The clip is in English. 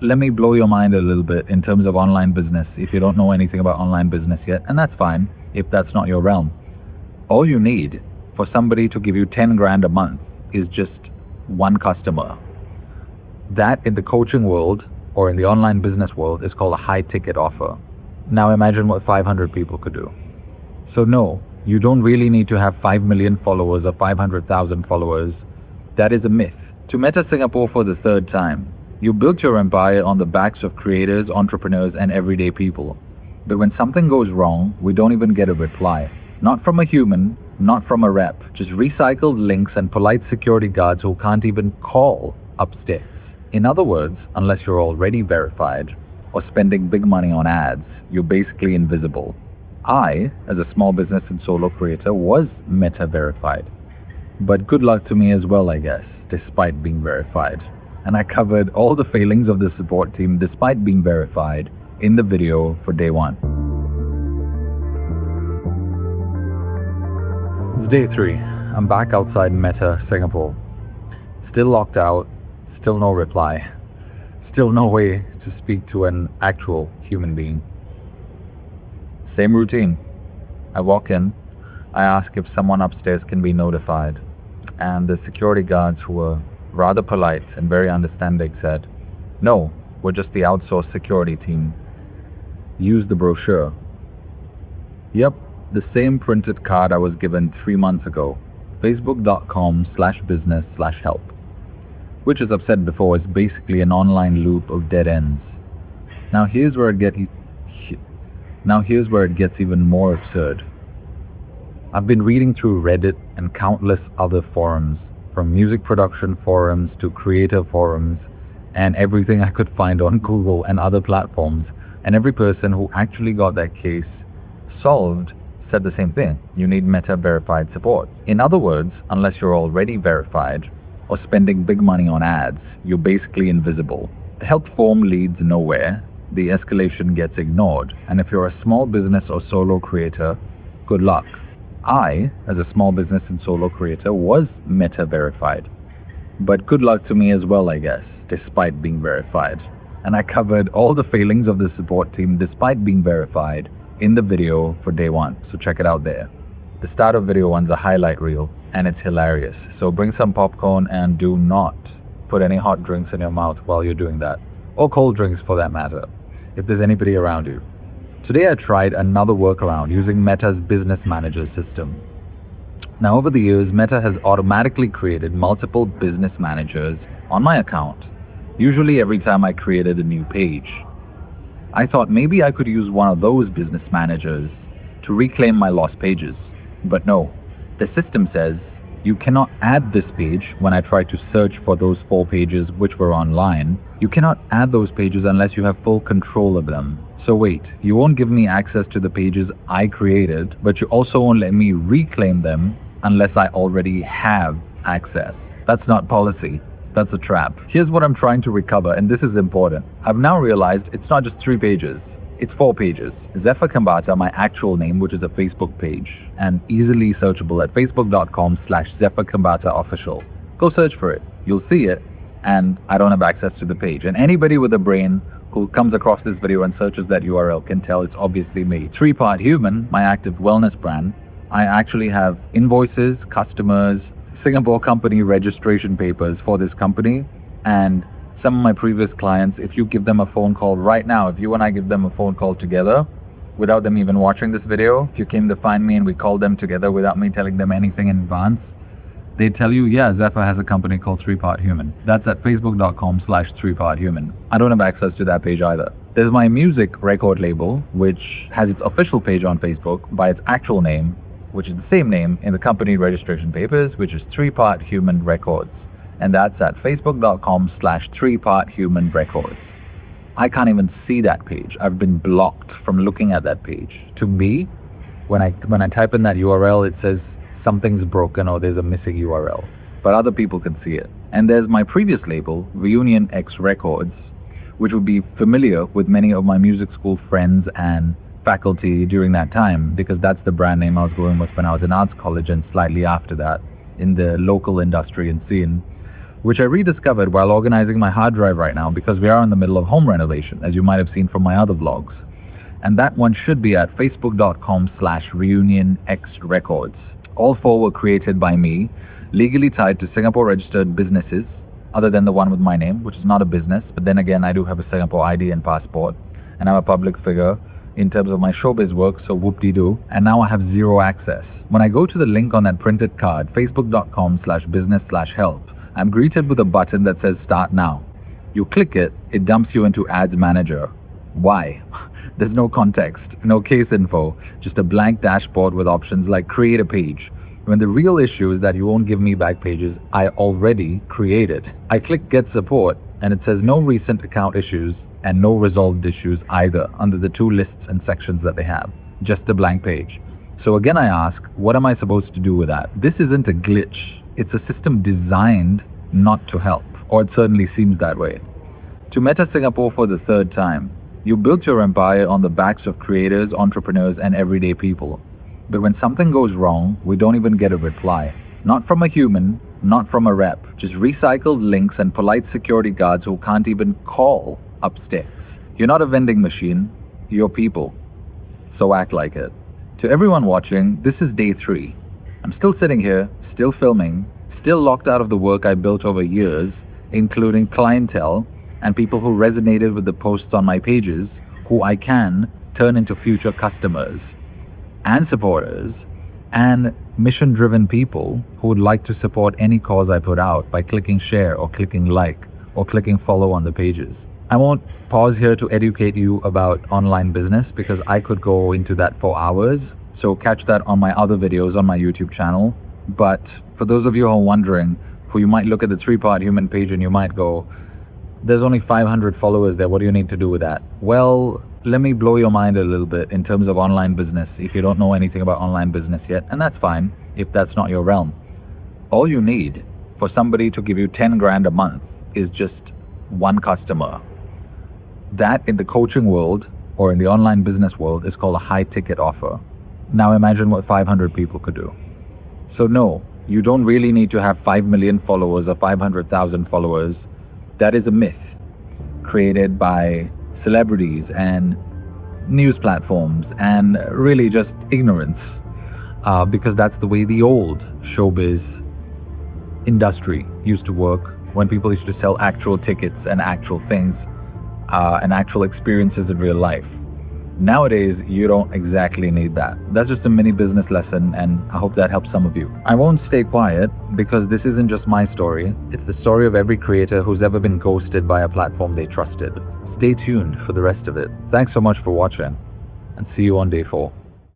Let me blow your mind a little bit in terms of online business if you don't know anything about online business yet, and that's fine if that's not your realm. All you need for somebody to give you 10 grand a month is just one customer. That in the coaching world or in the online business world is called a high ticket offer. Now imagine what 500 people could do. So no, you don't really need to have 5 million followers or 500,000 followers. That is a myth. To Meta Singapore for the third time, you built your empire on the backs of creators, entrepreneurs, and everyday people. But when something goes wrong, we don't even get a reply. Not from a human, not from a rep, just recycled links and polite security guards who can't even call upstairs. In other words, unless you're already verified or spending big money on ads, you're basically invisible. I, as a small business and solo creator, was Meta verified. But good luck to me as well, I guess, despite being verified. And I covered all the failings of the support team despite being verified in the video for day one. It's day 3. I'm back outside Meta Singapore. Still locked out, still no reply, still no way to speak to an actual human being. Same routine. I walk in, I ask if someone upstairs can be notified, and the security guards, who were rather polite and very understanding, said, "No, we're just the outsourced security team. Use the brochure." Yep, the same printed card I was given 3 months ago. Facebook.com/business/help. Which, as I've said before, is basically an online loop of dead ends. Now here's where it gets even more absurd. I've been reading through Reddit and countless other forums, from music production forums to creator forums, and everything I could find on Google and other platforms, and every person who actually got their case solved said the same thing. You need Meta verified support. In other words, unless you're already verified or spending big money on ads, you're basically invisible. The help form leads nowhere, the escalation gets ignored, and if you're a small business or solo creator, good luck. I, as a small business and solo creator, was Meta verified. But good luck to me as well, I guess, despite being verified. And I covered all the failings of the support team despite being verified in the video for day 1, so check it out there. The start of video 1's a highlight reel, and it's hilarious, so bring some popcorn and do not put any hot drinks in your mouth while you're doing that, or cold drinks for that matter, if there's anybody around you. Today I tried another workaround using Meta's business manager system. Now over the years, Meta has automatically created multiple business managers on my account, usually every time I created a new page. I thought maybe I could use one of those business managers to reclaim my lost pages. But no, the system says you cannot add this page. When I tried to search for those 4 pages which were online, you cannot add those pages unless you have full control of them. So wait, you won't give me access to the pages I created, but you also won't let me reclaim them unless I already have access. That's not policy. That's a trap. Here's what I'm trying to recover, and this is important. I've now realized it's not just 3 pages. It's 4 pages. Zephyr Kambata, my actual name, which is a Facebook page, and easily searchable at facebook.com/Zephyr Kambata official. Go search for it. You'll see it, and I don't have access to the page. And anybody with a brain who comes across this video and searches that URL can tell it's obviously me. 3Part Human, my active wellness brand, I actually have invoices, customers, Singapore company registration papers for this company, and some of my previous clients, if you give them a phone call right now, if you and I give them a phone call together, without them even watching this video, if you came to find me and we called them together without me telling them anything in advance, they tell you, yeah, Zephyr has a company called 3Part Human. That's at facebook.com/3Part Human. I don't have access to that page either. There's my music record label, which has its official page on Facebook by its actual name, which is the same name in the company registration papers, which is 3Part Human Records. And that's at facebook.com/3Part Human Records. I can't even see that page. I've been blocked from looking at that page. To me, when I type in that URL, it says something's broken or there's a missing URL. But other people can see it. And there's my previous label, Reunion X Records, which would be familiar with many of my music school friends and faculty during that time, because that's the brand name I was going with when I was in arts college and slightly after that in the local industry and scene. which I rediscovered while organizing my hard drive right now because we are in the middle of home renovation, as you might have seen from my other vlogs. And that one should be at facebook.com/reunionxrecords. All four were created by me, legally tied to Singapore registered businesses, other than the one with my name, which is not a business. But then again, I do have a Singapore ID and passport, and I'm a public figure in terms of my showbiz work, so whoop-de-doo. And now I have zero access. When I go to the link on that printed card, facebook.com/business/help, I'm greeted with a button that says Start Now. You click it, it dumps you into Ads Manager. Why? There's no context, no case info, just a blank dashboard with options like create a page. When the real issue is that you won't give me back pages I already created. I click Get Support and it says no recent account issues and no resolved issues either under the two lists and sections that they have. Just a blank page. So again I ask, what am I supposed to do with that? This isn't a glitch. It's a system designed not to help, or it certainly seems that way. To Meta Singapore for the third time. You built your empire on the backs of creators, entrepreneurs, and everyday people. But when something goes wrong, we don't even get a reply. Not from a human, not from a rep, just recycled links and polite security guards who can't even call upstairs. You're not a vending machine, you're people. So act like it. To everyone watching, this is day 3. I'm still sitting here, still filming, still locked out of the work I built over years, including clientele, and people who resonated with the posts on my pages, who I can turn into future customers and supporters and mission-driven people who would like to support any cause I put out by clicking share or clicking like or clicking follow on the pages. I won't pause here to educate you about online business because I could go into that for hours, so catch that on my other videos on my YouTube channel. But for those of you who are wondering, who you might look at the 3-part human page and you might go, there's only 500 followers there, what do you need to do with that? Well, let me blow your mind a little bit in terms of online business if you don't know anything about online business yet, and that's fine if that's not your realm. All you need for somebody to give you 10 grand a month is just one customer. That in the coaching world or in the online business world is called a high ticket offer. Now imagine what 500 people could do. So no, you don't really need to have 5 million followers or 500,000 followers. That is a myth created by celebrities and news platforms and really just ignorance because that's the way the old showbiz industry used to work when people used to sell actual tickets and actual things and actual experiences in real life. Nowadays, you don't exactly need that. That's just a mini business lesson, and I hope that helps some of you. I won't stay quiet because this isn't just my story. It's the story of every creator who's ever been ghosted by a platform they trusted. Stay tuned for the rest of it. Thanks so much for watching, and see you on day 4.